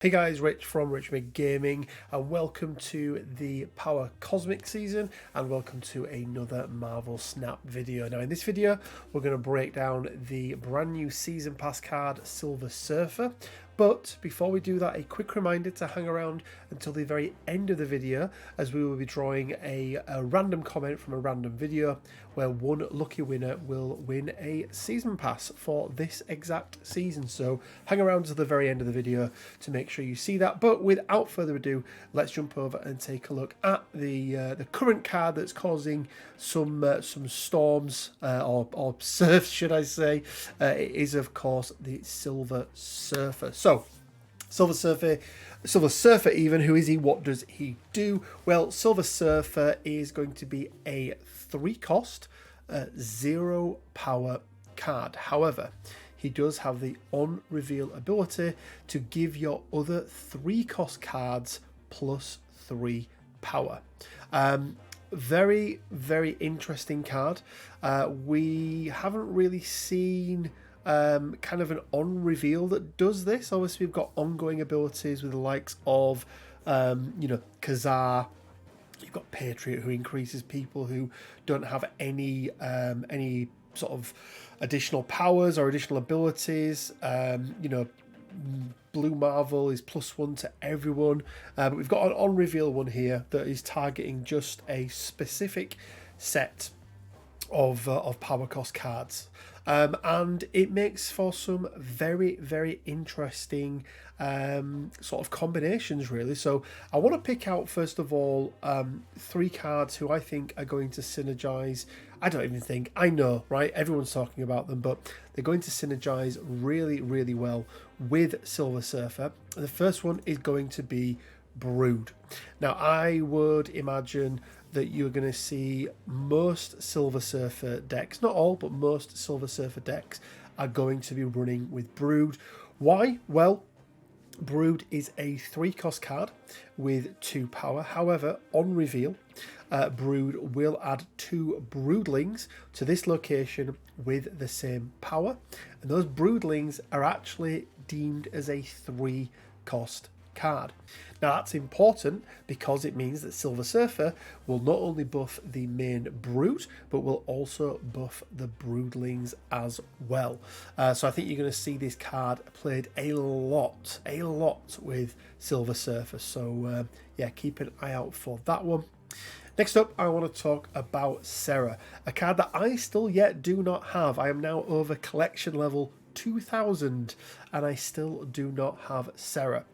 Hey guys, Rich from Richmond Gaming, and welcome to the Power Cosmic season, and welcome to another Marvel Snap video. Now in this video, we're going to break down the brand new Season Pass card, Silver Surfer. But before we do that, a quick reminder to hang around until the very end of the video, as we will be drawing a random comment from a random video, where one lucky winner will win a Season Pass for this exact season. So hang around to the very end of the video to make sure you see that. But without further ado, let's jump over and take a look at the current card that's causing some storms or surfs, should I say. It is, of course, the Silver Surfer. So Silver Surfer even, who is he? What does he do? Well, Silver Surfer is going to be a 3-cost, 0 power card. However, he does have the on-reveal ability to give your other 3-cost cards plus 3 power. Very, very interesting card. We haven't really seen kind of an on-reveal that does this. Obviously, we've got ongoing abilities with the likes of, Coccia. You've got Patriot, who increases people who don't have any sort of additional powers or additional abilities. Blue Marvel is +1 to everyone, but we've got an on-reveal one here that is targeting just a specific set of power cost cards, and it makes for some very, very interesting sort of combinations, really. So I want to pick out, first of all, 3 cards who I think are going to synergize. I know, right? Everyone's talking about them, but they're going to synergize really, really well with Silver Surfer. The first one is going to be Brood. Now, I would imagine that you're going to see most Silver Surfer decks, not all, but most Silver Surfer decks are going to be running with Brood. Why? Well, Brood is a 3-cost card with 2 power. However, on reveal, Brood will add 2 Broodlings to this location with the same power, and those Broodlings are actually deemed as a 3-cost card. Now that's important because it means that Silver Surfer will not only buff the main Brood, but will also buff the Broodlings as well. So I think you're going to see this card played a lot with Silver Surfer. So yeah, keep an eye out for that one. Next up, I want to talk about Serra, a card that I still yet do not have. I am now over collection level 2000 and I still do not have Serra.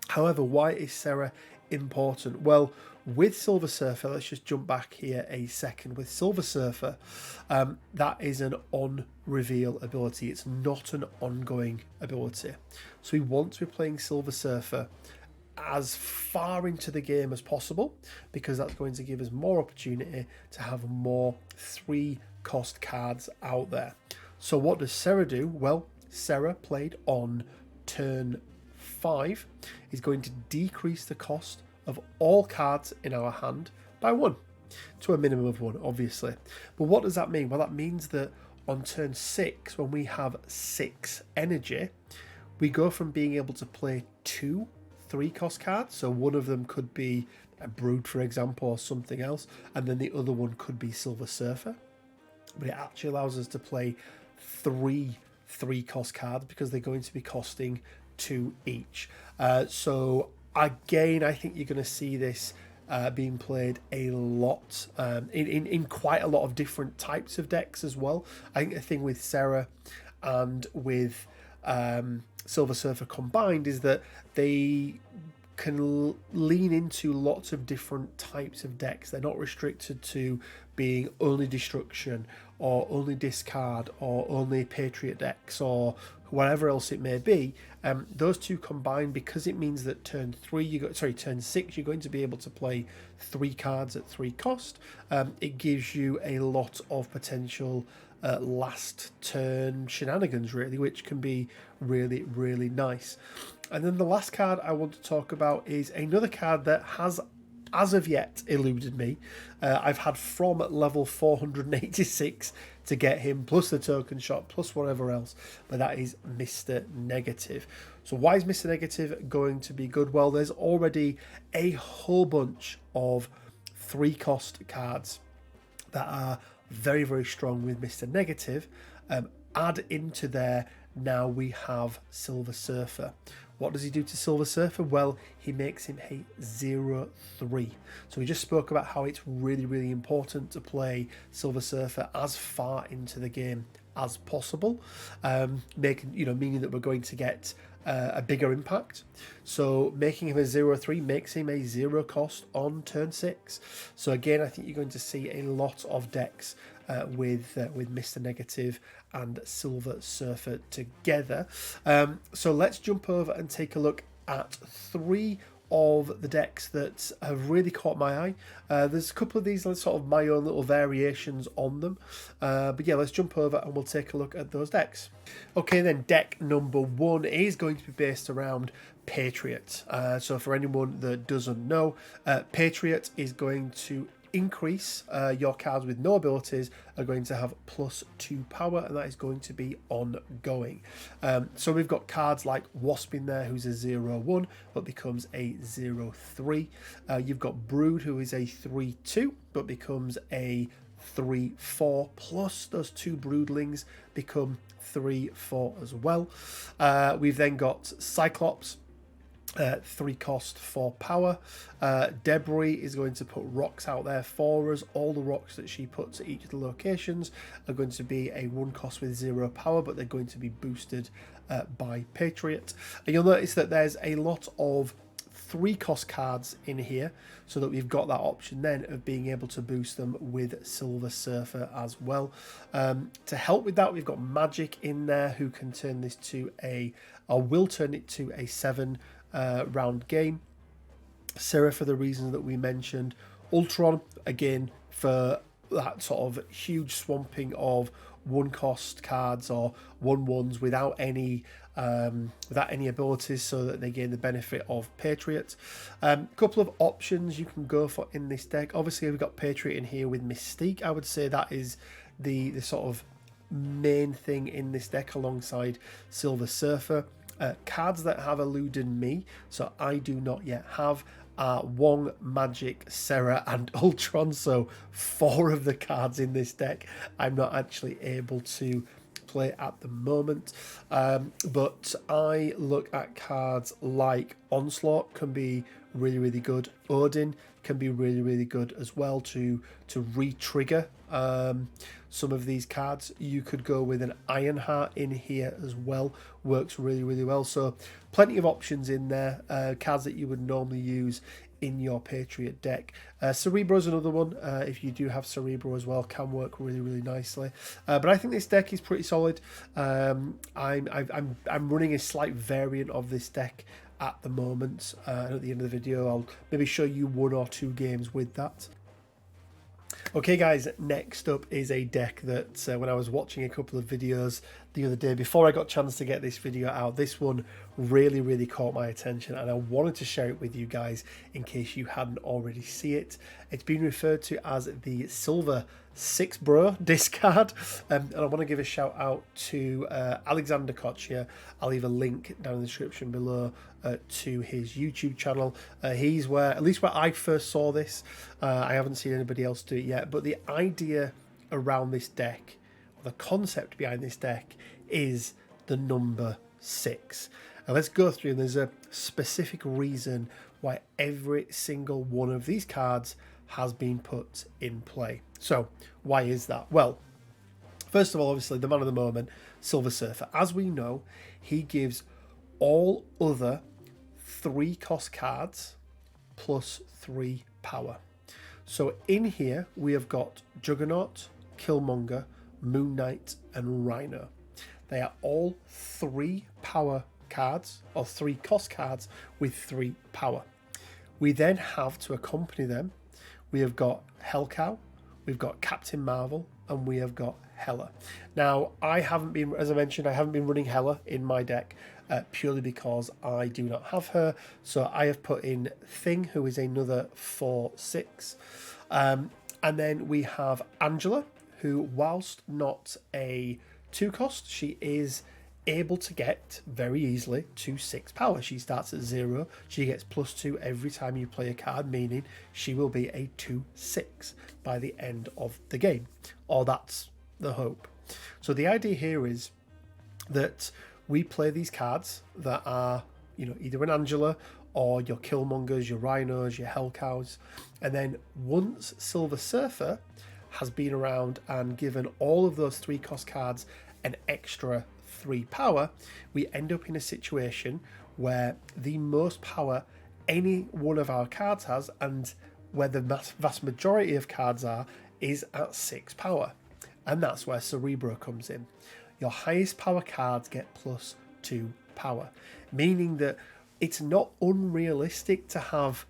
However, why is Serra important? Well, with Silver Surfer, let's just jump back here a second. With Silver Surfer, that is an on-reveal ability. It's not an ongoing ability. So we want to be playing Silver Surfer as far into the game as possible, because that's going to give us more opportunity to have more 3-cost cards out there. So what does Serra do? Well, Serra, played on turn 5, is going to decrease the cost of all cards in our hand by 1, to a minimum of 1, obviously. But what does that mean? Well, that means that on turn 6, when we have 6 energy, we go from being able to play 2 3-cost cards, so one of them could be a Brood, for example, or something else, and then the other one could be Silver Surfer. But it actually allows us to play 3 3-cost cards because they're going to be costing 2 each. So again, I think you're going to see this being played a lot in quite a lot of different types of decks as well. I think the thing with Serra and with Silver Surfer combined is that they can lean into lots of different types of decks. They're not restricted to being only destruction or only discard or only Patriot decks or whatever else it may be. Those two combined, because it means that turn 6 you're going to be able to play 3 cards at 3 cost. It gives you a lot of potential last turn shenanigans, really, which can be really, really nice. And then the last card I want to talk about is another card that has, as of yet, eluded me. I've had from level 486 to get him, plus the token shot, plus whatever else, but that is Mr. Negative. So why is Mr. Negative going to be good? Well, there's already a whole bunch of 3-cost cards that are very, very strong with Mr. Negative. Add into there, now we have Silver Surfer. What does he do to Silver Surfer? Well, he makes him a 0/3. So we just spoke about how it's really, really important to play Silver Surfer as far into the game as possible, meaning that we're going to get a bigger impact. So making him a 0/3 makes him a 0 cost on turn 6. So again, I think you're going to see a lot of decks with Mr. Negative and Silver Surfer together. So let's jump over and take a look at 3 of the decks that have really caught my eye. There's a couple of these sort of my own little variations on them. But yeah, let's jump over and we'll take a look at those decks. Okay, then deck number 1 is going to be based around Patriot. So for anyone that doesn't know, Patriot is going to increase your cards with no abilities are going to have +2 power, and that is going to be ongoing. So we've got cards like Wasp in there, who's a 0/1 but becomes a 0/3. You've got Brood, who is a 3/2 but becomes a 3/4, plus those 2 broodlings become 3/4 as well. We've then got Cyclops, 3 cost, 4 power. Debris is going to put rocks out there for us. All the rocks that she puts at each of the locations are going to be a 1 cost with 0 power, but they're going to be boosted by Patriot. And you'll notice that there's a lot of 3 cost cards in here, so that we've got that option then of being able to boost them with Silver Surfer as well. To help with that, we've got Magic in there, who can turn this to will turn it to a 7 round game. Sarah, for the reasons that we mentioned. Ultron, again, for that sort of huge swamping of 1 cost cards or 1/1s without any abilities, so that they gain the benefit of Patriot. Couple of options you can go for in this deck. Obviously, we've got Patriot in here with Mystique. I would say that is the sort of main thing in this deck alongside Silver Surfer. Cards that have eluded me, so I do not yet have, are Wong, Magic, Sarah, and Ultron. So 4 of the cards in this deck I'm not actually able to play at the moment. But I look at cards like Onslaught can be really, really good. Odin can be really, really good as well to re-trigger some of these cards. You could go with an Ironheart in here as well. Works really, really well. So plenty of options in there. Cards that you would normally use in your Patriot deck. Cerebro is another one. If you do have Cerebro as well, can work really, really nicely. But I think this deck is pretty solid. I'm running a slight variant of this deck at the moment. And at the end of the video, I'll maybe show you 1 or 2 games with that. Okay guys, next up is a deck that when I was watching a couple of videos the other day, before I got a chance to get this video out, this one really, really caught my attention, and I wanted to share it with you guys in case you hadn't already seen it. It's been referred to as the Silver 6 Bro discard, and I want to give a shout out to Alexander Coccia. I'll leave a link down in the description below to his YouTube channel. He's at least where I first saw this. I haven't seen anybody else do it yet, but the idea around this deck, or the concept behind this deck, is the number 6. And let's go through, and there's a specific reason why every single one of these cards has been put in play. So why is that? Well, first of all, obviously the man of the moment, Silver Surfer. As we know, he gives all other 3 cost cards +3 power. So in here we have got Juggernaut, Killmonger, Moon Knight, and Rhino. They are all 3 power cards, or 3 cost cards with 3 power. We then have, to accompany them, we have got Hellcow, we've got Captain Marvel, and we have got Hela. Now, I haven't been, as I mentioned, I haven't been running Hela in my deck purely because I do not have her. So I have put in Thing, who is another 4/6. And then we have Angela, who, whilst not a 2 cost, she is able to get very easily to 6 power. She starts at 0. She gets +2 every time you play a card, meaning she will be a 2/6 by the end of the game. Or that's the hope. So the idea here is that we play these cards that are, you know, either an Angela or your Killmongers, your Rhinos, your Hellcows. And then once Silver Surfer has been around and given all of those 3-cost cards an extra 3 power, we end up in a situation where the most power any one of our cards has, and where the vast majority of cards are, is at 6 power. And that's where Cerebro comes in. Your highest power cards get +2 power, meaning that it's not unrealistic to have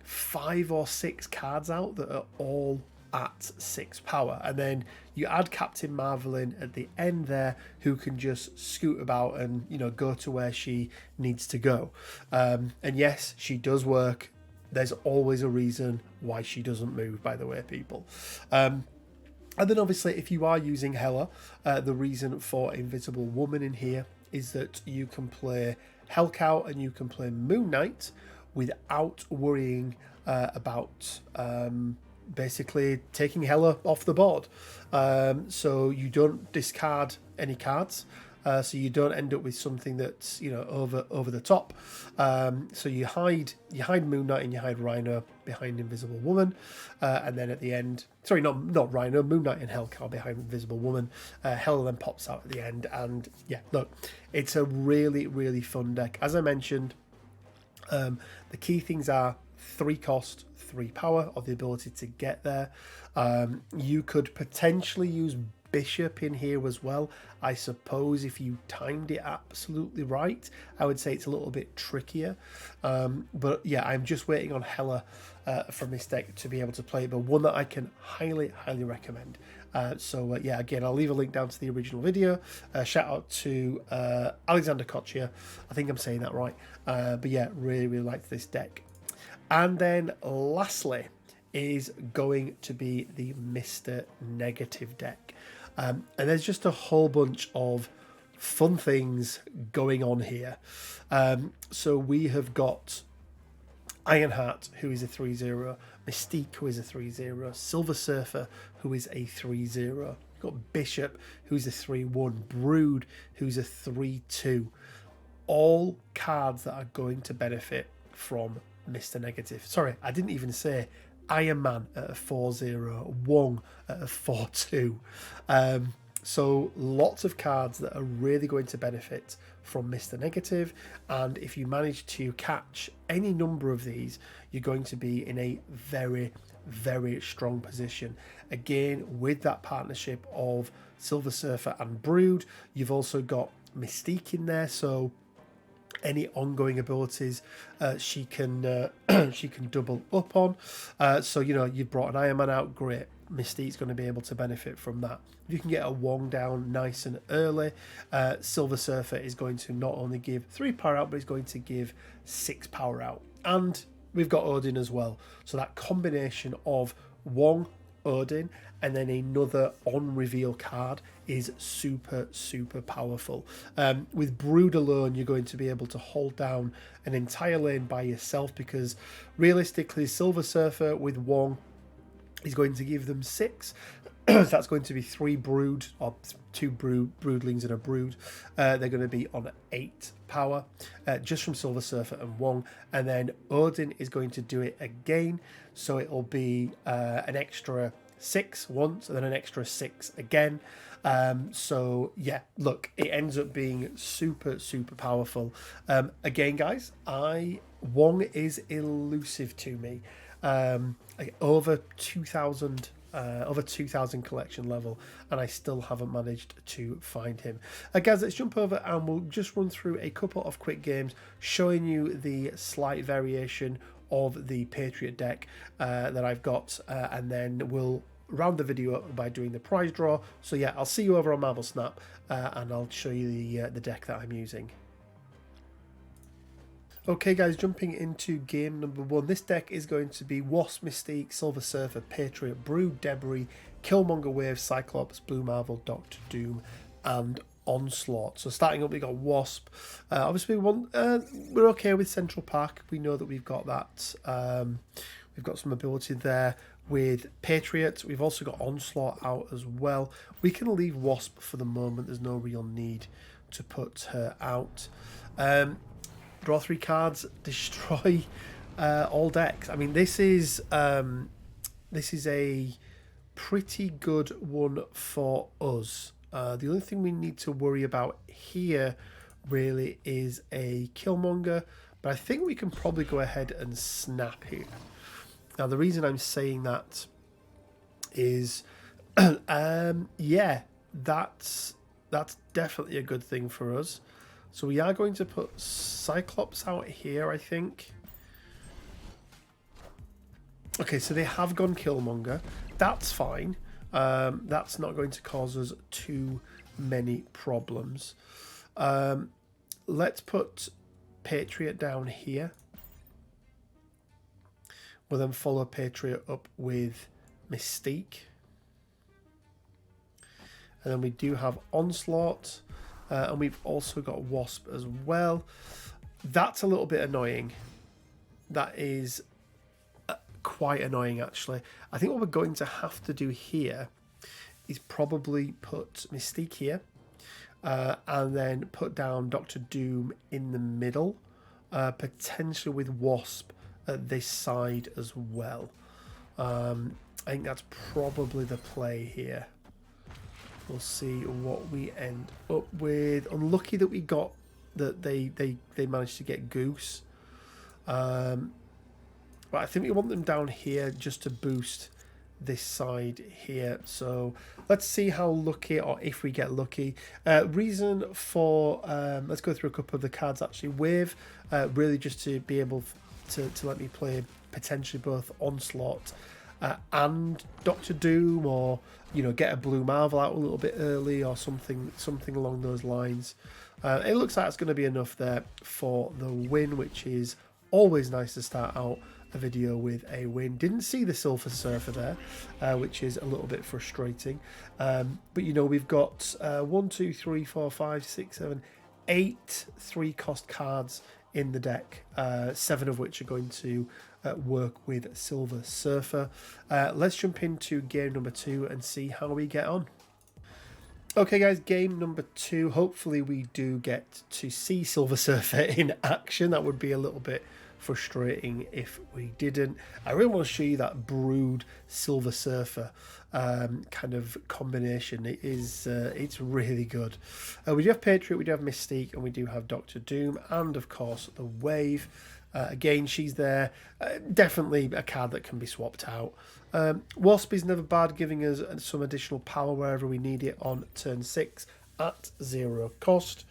5 or 6 cards out that are all at 6 power, and then you add Captain Marvel in at the end there, who can just scoot about and, you know, go to where she needs to go. And yes, she does work. There's always a reason why she doesn't move, by the way, people. And then obviously, if you are using Hela, the reason for Invisible Woman in here is that you can play Hellcow and you can play Moon Knight without worrying about basically taking Hela off the board. So you don't discard any cards. So you don't end up with something that's, you know, over the top. So you hide Moon Knight and you hide Rhino behind Invisible Woman, and then at the end, sorry, not Rhino, Moon Knight and Hellcow behind Invisible Woman. Hela then pops out at the end, and yeah, look, it's a really, really fun deck. As I mentioned, the key things are 3 cost, 3 power, or the ability to get there. You could potentially use Bishop in here as well. I suppose if you timed it absolutely right, I would say it's a little bit trickier. But yeah, I'm just waiting on Hela from this deck to be able to play it, but one that I can highly, highly recommend. So yeah, again, I'll leave a link down to the original video. Shout out to Alexander Coccia. I think I'm saying that right. But yeah, really, really liked this deck. And then lastly is going to be the Mr. Negative deck. And there's just a whole bunch of fun things going on here. So we have got Ironheart, who is a 3/0, Mystique, who is a 3/0, Silver Surfer, who is a 3/0. We've got Bishop, who's a 3/1, Brood, who's a 3/2. All cards that are going to benefit from Mr. Negative. Sorry, I didn't even say Iron Man at a 4/0, Wong at a 4/2. So lots of cards that are really going to benefit from Mr. Negative, and if you manage to catch any number of these, you're going to be in a very, very strong position. Again, with that partnership of Silver Surfer and Brood, you've also got Mystique in there, so any ongoing abilities she can double up on. So, you know, you brought an Iron Man out, great. Mystique's going to be able to benefit from that. If you can get a Wong down nice and early, Silver Surfer is going to not only give 3 power out, but he's going to give 6 power out. And we've got Odin as well. So that combination of Wong, Odin, and then another on-reveal card is super, super powerful. With Brood alone, you're going to be able to hold down an entire lane by yourself, because realistically, Silver Surfer with Wong is going to give them 6. So that's going to be 3 Brood, or 2 Broodlings and a Brood. They're going to be on 8 power, just from Silver Surfer and Wong. And then Odin is going to do it again, so it'll be an extra 6 once, and then an extra 6 again. So yeah, look, it ends up being super, super powerful. Again, guys, Wong is elusive to me. Over 2,000 collection level, and I still haven't managed to find him. Guys, let's jump over and we'll just run through a couple of quick games showing you the slight variation of the Patriot deck that I've got, and then we'll round the video up by doing the prize draw. So yeah, I'll see you over on Marvel Snap, and I'll show you the deck that I'm using. Okay guys, jumping into game number 1. This deck is going to be Wasp, Mystique, Silver Surfer, Patriot, Brood, Debris, Killmonger Wave, Cyclops, Blue Marvel, Doctor Doom, and Onslaught. So starting up, we got Wasp. Obviously, we're okay with Central Park. We know that we've got that. We've got some ability there with Patriot. We've also got Onslaught out as well. We can leave Wasp for the moment. There's no real need to put her out. Draw 3 cards, destroy all decks. I mean, this is a pretty good one for us. The only thing we need to worry about here really is a Killmonger, but I think we can probably go ahead and snap here. Now, the reason I'm saying that is, yeah, that's definitely a good thing for us. So we are going to put Cyclops out here, I think. Okay, so they have gone Killmonger. That's fine. That's not going to cause us too many problems. Let's put Patriot down here. We'll then follow Patriot up with Mystique. And then we do have Onslaught. And we've also got Wasp as well. That's a little bit annoying. That is quite annoying, actually. I think what we're going to have to do here is probably put Mystique here. And then put down Doctor Doom in the middle. Potentially with Wasp at this side as well. I think that's probably the play here. We'll see what we end up with. Unlucky that we got that they managed to get Goose. But I think we want them down here just to boost this side here. So let's see how lucky, or if we get lucky. Reason for let's go through a couple of the cards actually. Wave, really just to be able to let me play potentially both Onslaught and Doctor Doom, or get a blue Marvel out a little bit early, or something along those lines. It looks like it's going to be enough there for the win, which is always nice to start out a video with a win. Didn't see the Silver Surfer there, which is a little bit frustrating. But we've got 1, 2, 3, 4, 5, 6, 7, 8 3-cost cards in the deck, 7 of which are going to work with Silver Surfer. Let's jump into game number 2 and see how we get on. Okay guys, game number 2. Hopefully we do get to see Silver Surfer in action. That would be a little bit frustrating if we didn't. I really want to show you that Brood Silver Surfer kind of combination. It's really good. We do have Patriot, we do have Mystique, and we do have Doctor Doom, and of course the Wave. Again, she's there. Definitely a card that can be swapped out. Wasp is never bad, giving us some additional power wherever we need it on turn 6 at 0 cost.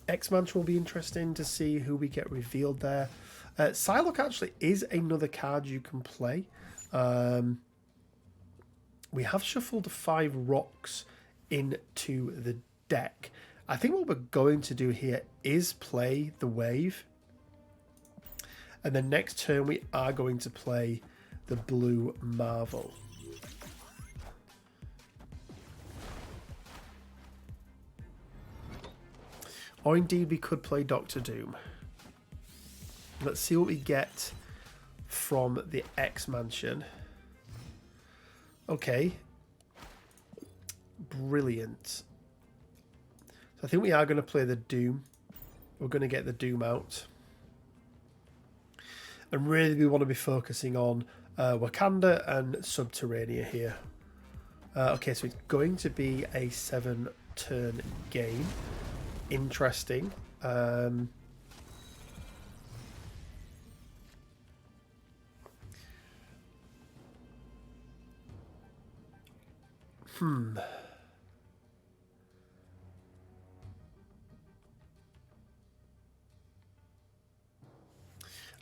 X-Mansion will be interesting to see who we get revealed there. Psylocke actually is another card you can play. We have shuffled 5 rocks into the deck. I think what we're going to do here is play the Wave. And then next turn we are going to play the blue Marvel. Or indeed we could play Doctor Doom. Let's see what we get from the X-Mansion. Okay. Brilliant. So I think we are going to play the Doom. We're going to get the Doom out. And really we want to be focusing on Wakanda and Subterranea here. Okay, so it's going to be a 7-turn game. Interesting. I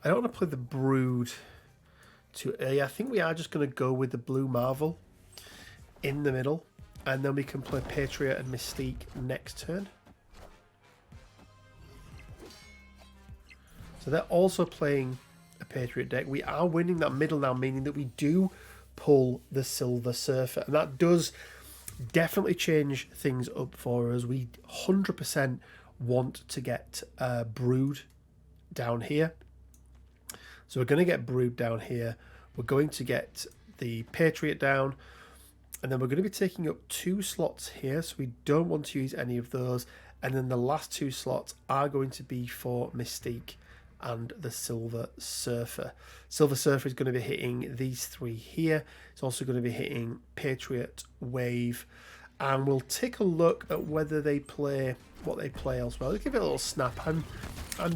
don't want to play the Brood too early. I think we are just going to go with the blue Marvel in the middle. And then we can play Patriot and Mystique next turn. So they're also playing a Patriot deck. We are winning that middle now, meaning that we do pull the Silver Surfer. And that does definitely change things up for us. We 100% want to get Brood down here. So we're going to get Brood down here. We're going to get the Patriot down. And then we're going to be taking up 2 slots here. So we don't want to use any of those. And then the last 2 slots are going to be for Mystique and the Silver Surfer. Silver Surfer is going to be hitting these 3 here. It's also going to be hitting Patriot, Wave. And we'll take a look at whether they play what they play elsewhere. Let's give it a little snap. I'm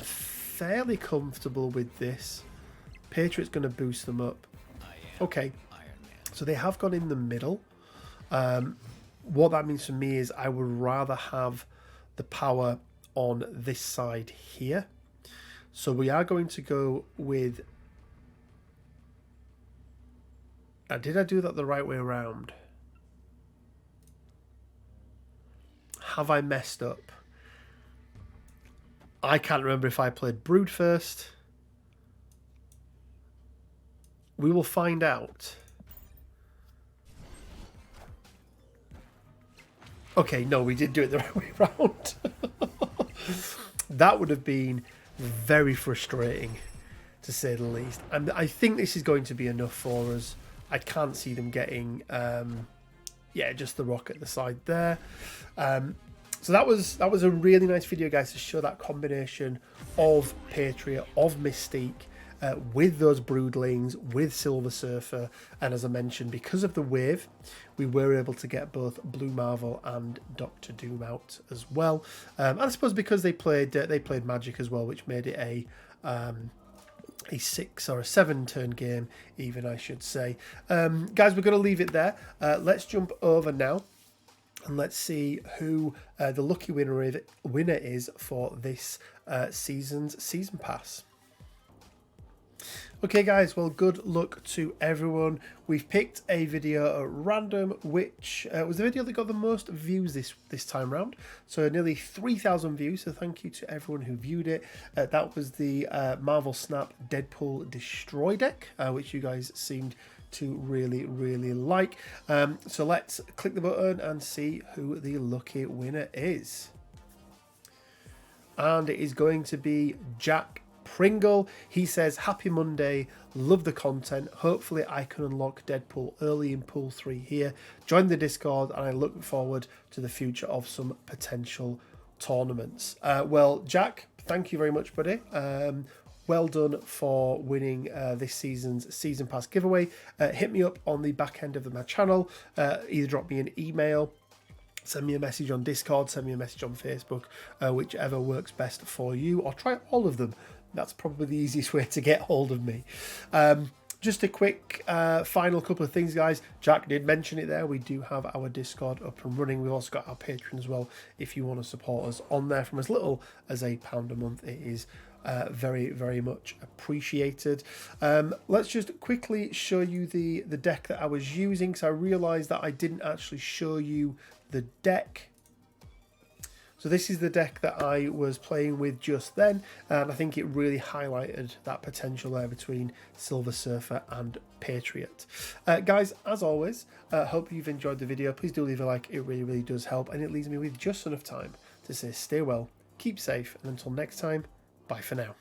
fairly comfortable with this. Patriot's going to boost them up. Okay, so they have gone in the middle. What that means for me is I would rather have the power on this side here. So we are going to go with... did I do that the right way around? Have I messed up? I can't remember if I played Brood first. We will find out. Okay, no, we did do it the right way around. That would have been very frustrating, to say the least. And I think this is going to be enough for us. I can't see them getting, yeah, just the rock at the side there. So that was a really nice video, guys, to show that combination of Patriot, of Mystique, with those Broodlings, with Silver Surfer, and as I mentioned, because of the wave, we were able to get both Blue Marvel and Doctor Doom out as well. And I suppose because they played Magic as well, which made it a 6 or a 7 turn game, even, I should say. Guys, we're going to leave it there. Let's jump over now. And let's see who the lucky winner is for this season's Season Pass. Okay, guys, well, good luck to everyone. We've picked a video at random, which was the video that got the most views this time round. So nearly 3,000 views, so thank you to everyone who viewed it. That was the Marvel Snap Deadpool Destroy deck, which you guys seemed to really like. So let's click the button and see who the lucky winner is. And it is going to be Jack Pringle. He says, happy Monday, love the content, hopefully I can unlock Deadpool early in pool 3 here, join the Discord, and I look forward to the future of some potential tournaments. Well, Jack, thank you very much, buddy. Well done for winning this season's Season Pass giveaway. Hit me up on the back end of my channel. Either drop me an email, send me a message on Discord, send me a message on Facebook, whichever works best for you, or try all of them. That's probably the easiest way to get hold of me. Just a quick final couple of things, guys. Jack did mention it there. We do have our Discord up and running. We've also got our Patreon as well. If you want to support us on there from as little as £8 a month, it is very much appreciated. Let's just quickly show you the deck that I was using, because I realized that I didn't actually show you the deck. So this is the deck that I was playing with just then, and I think it really highlighted that potential there between Silver Surfer and Patriot. Guys, as always, hope you've enjoyed the video. Please do leave a like, it really does help, and it leaves me with just enough time to say stay well, keep safe, and until next time, bye for now.